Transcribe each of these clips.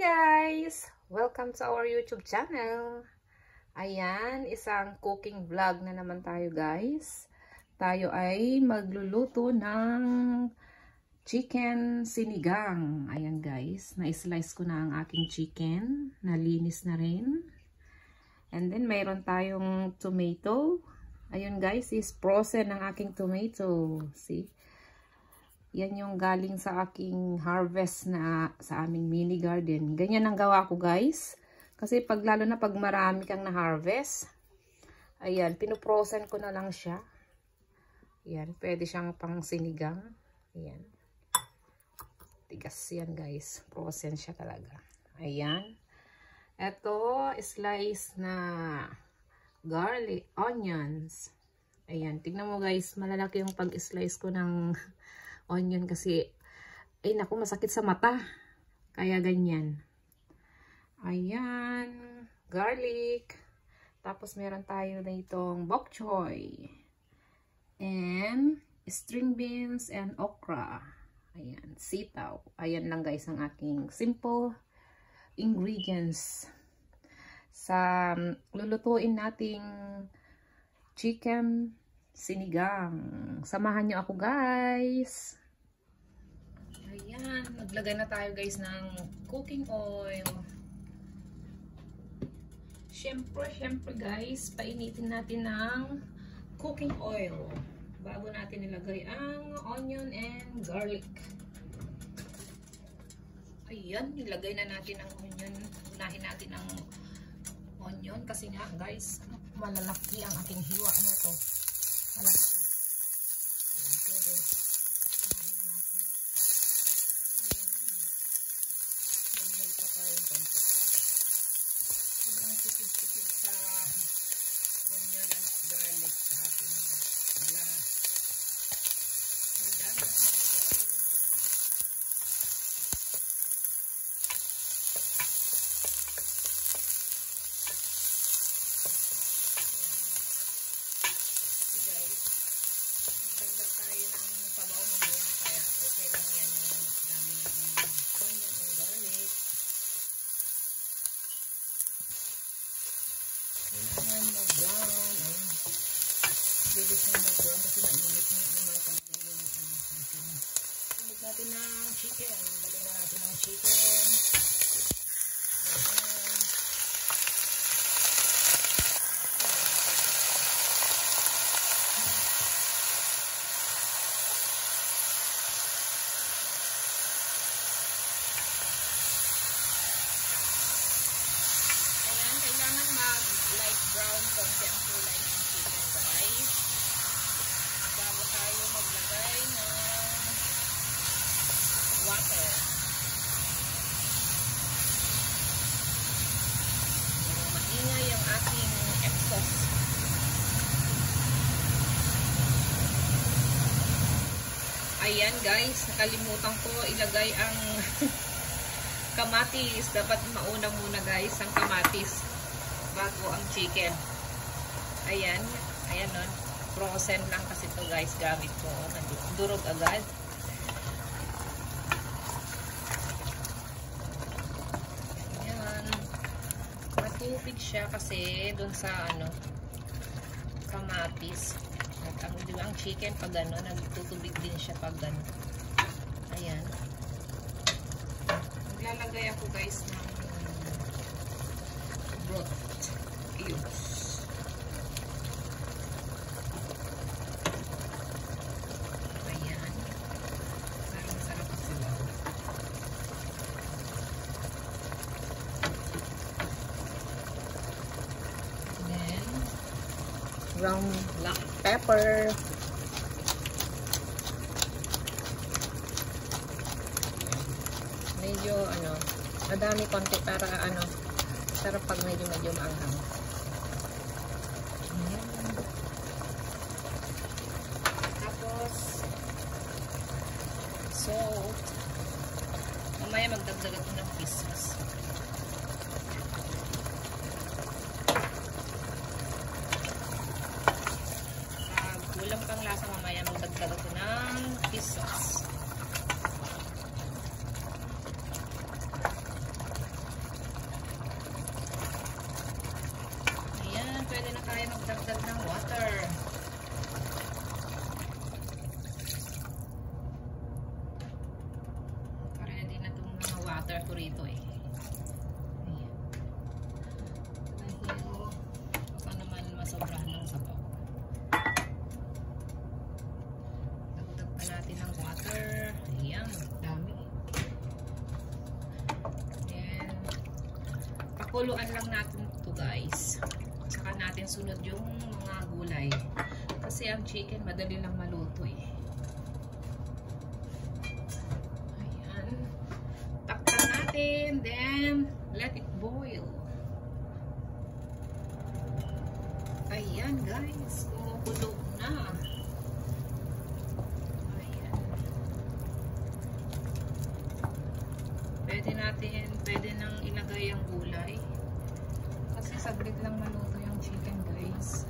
guys! Welcome to our YouTube channel. Ayan, isang cooking vlog na naman tayo guys. Tayo ay magluluto ng chicken sinigang. Ayan guys, na-slice ko na ang aking chicken. Nalinis na rin. And then mayroon tayong tomato. Ayun guys, is frozen ang aking tomato. See? Yan yung galing sa aking harvest na sa aming mini garden. Ganyan ang gawa ko guys. Kasi lalo na pag marami kang na-harvest. Ayan, pinuprosen ko na lang siya. Ayan, pwede siyang pang sinigang. Ayan. Tigas yan guys. Frozen siya talaga. Ayan. Ito, slice na garlic, onions. Ayan, tignan mo guys. Malalaki yung pag-slice ko ng onion kasi ay naku, masakit sa mata, kaya ganyan. Ayan, garlic, tapos meron tayo na itong bok choy and string beans and okra. Ayan, sitaw. Ayan lang guys ang aking simple ingredients sa lulutuin nating chicken sinigang. Samahan nyo ako guys. Ayan, naglagay na tayo guys ng cooking oil. Syempre guys, painitin natin ng cooking oil bago natin nilagay ang onion and garlic. Ayan, nilagay na natin ang onion. Unahin natin ang onion kasi nga guys, malalaki ang aking hiwa nito. Malaki. Ayan, pwede. Unahin natin. Dagdag pa tayong konti. Huwag lang tipid-tipid sa onion and garlic sa ating wala. May dagat na guys. Ayan, mag-brown. Ayan. Bilis na mag-brown kasi mainit na naman pag gano'n ang chicken. Balik natin ng chicken. Balik na natin ng chicken. Ayan. Light brown konti ang kulay ng chicken guys bago tayo maglagay ng water. Maingay ang ating exhaust. Ayan guys, nakalimutan ko ilagay ang kamatis. Dapat mauna muna guys ang kamatis bago ang chicken. Ayan. Ayan nun. Frozen lang kasi ito guys. Gamit ko. Durog agad. Ayan. Matubig siya kasi dun sa kamatis. At ang chicken pag nagtutubig din siya pag Ayan. Maglalagay ako guys ng broth cubes. Ayan. Parang masarap sila. Then, ground black pepper. Medyo madami konti para sarap pag medyo maanghang. Tapos salt. Mamaya magdagdag ako ng pieces. Kulang pang lasa mamaya magdagdag ako ng pieces. water ko rito eh. Ayan. Dahil baka naman masobrahan ng sabaw. Dagdag pa natin ng water. Ayan, dami. Then, pakuluan lang natin ito guys. Saka natin sunod yung mga gulay. Kasi ang chicken madali lang maluto eh. Ayan. Takpan natin. Then, let it boil. Ayan guys. Kumukulo na. Ayan. Pwede nang ilagay ang gulay. Kasi saglit lang maluto yung chicken guys.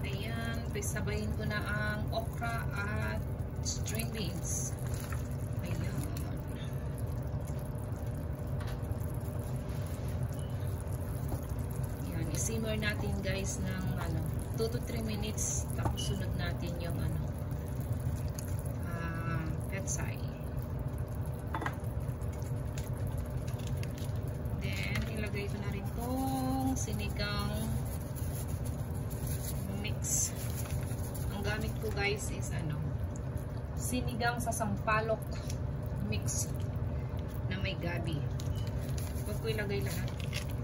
Ayan, sabayin ko na ang okra at string beans. Ayan. Ayan, isimmer natin guys ng 2 to 3 minutes. Tapos sunod natin yung petsay. Then, ilagay ko na rin tong sinigang mix. Ang gamit ko guys is sinigang sa sampalok mix na may gabi. Huwag ko ilagay lahat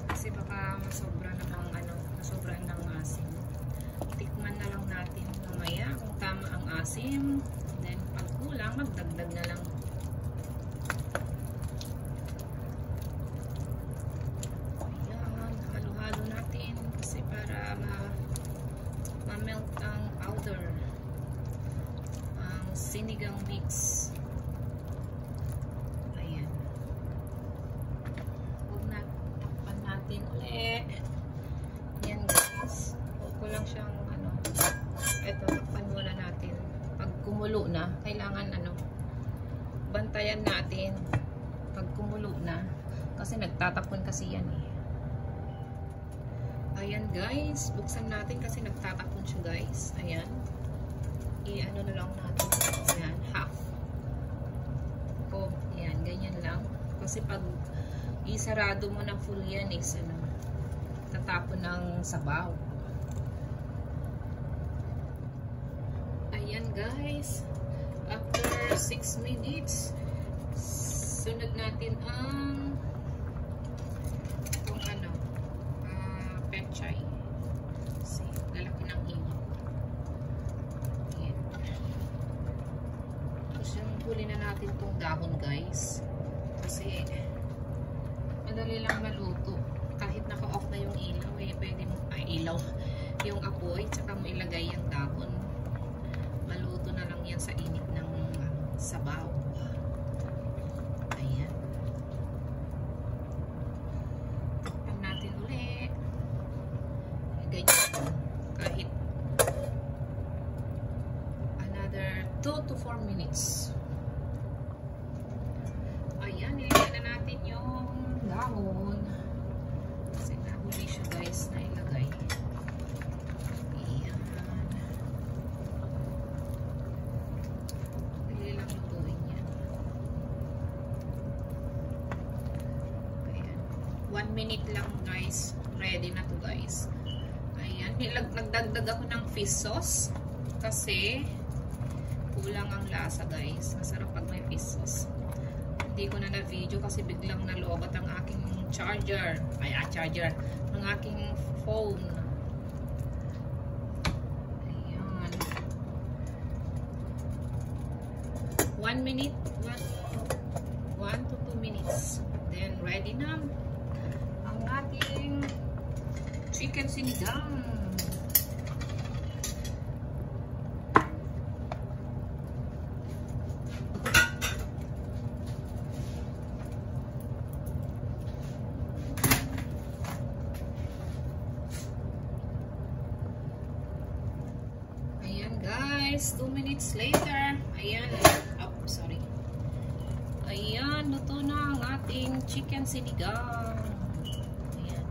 kasi baka masobra ng asim. Tikman na lang natin mamaya kung tama ang asim. Then pag kulang, magdagdag na lang. Ayan, halo-halo natin kasi para ma-melt ang powder, ang sinigang mix. Ayan. Huwag na takpan natin ulit. Yan guys. Huwag ko lang siyang ito, takpan muna natin. Pag kumulo na, kailangan bantayan natin pag kumulo na kasi nagtatapon kasi yan eh. Ayan guys, buksan natin kasi nagtatapon siya guys. Ayan. I-ano na lang natin. Ayan, half. Ayan, ganyan lang. Kasi pag isarado mo na full yan is tatapon ng sabaw. Ayan guys. After 6 minutes, sunod natin ang pechay. Kasi lalaki ng himo. Ayan. Tapos yung huli na natin itong dahon guys. Kasi madali lang maluto. Kahit naka-off na yung ilaw pwede mo, yung apoy, tsaka mo ilagay yung dahon. Maluto na lang yan sa init ng sabaw. Ayan. Takpan natin ulit. Ganyan. Kahit another 2 to 4 minutes. Ayan, nilagyan na natin yung dahon. Kasi nahuli siya guys na ilagay. Ayan. Pili lang lutuin yan. Ayan. 1 minute lang guys. Ready na to guys. Ayan. Nagdagdag ako ng fish sauce. Kasi kulang ang lasa guys. Masarap pag may fish sauce. Hindi ko na na-video kasi biglang nalobat ang aking charger. Ang aking phone. Ayan. 1 minute. 1 to 2 minutes. Then, ready na ang ating chicken sinigang. Guys, 2 minutes later, ayan, sorry. Ayan, luto na ang ating chicken sinigang. Ayan.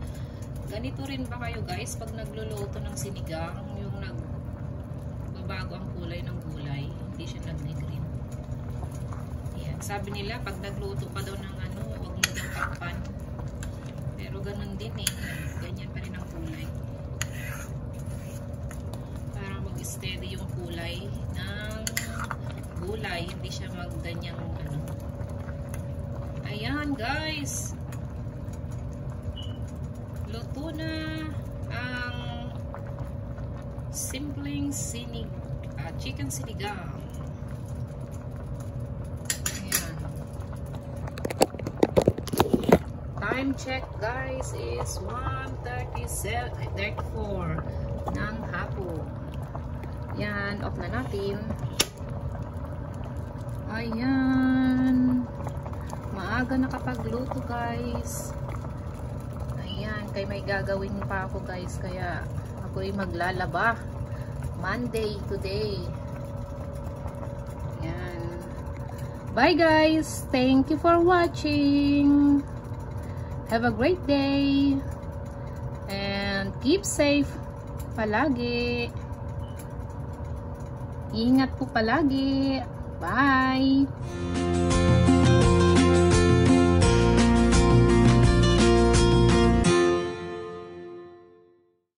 Ganito rin ba kayo guys, pag nagluluto ng sinigang, yung nagbabago ang kulay ng gulay, hindi siya nag-green. Ayan. Sabi nila, pag nagluto ka daw ng ano, huwag mo daw takpan. Pero ganun din eh. Ganyan pa rin ang kulay. Para mag-steady yung kulay ng gulay. Hindi siya mag-ganyang ano. Ayan guys. Luto na ang simpleng chicken sinigang. Time check guys is 1:34 ng hapon. Yan, off na natin. Ayan. Maaga nakapagluto guys. Ayan, kay may gagawin pa ako guys. Kaya ako'y maglalaba. Monday today. Ayan. Bye guys. Thank you for watching. Have a great day and keep safe palagi. Ingat po palagi. Bye!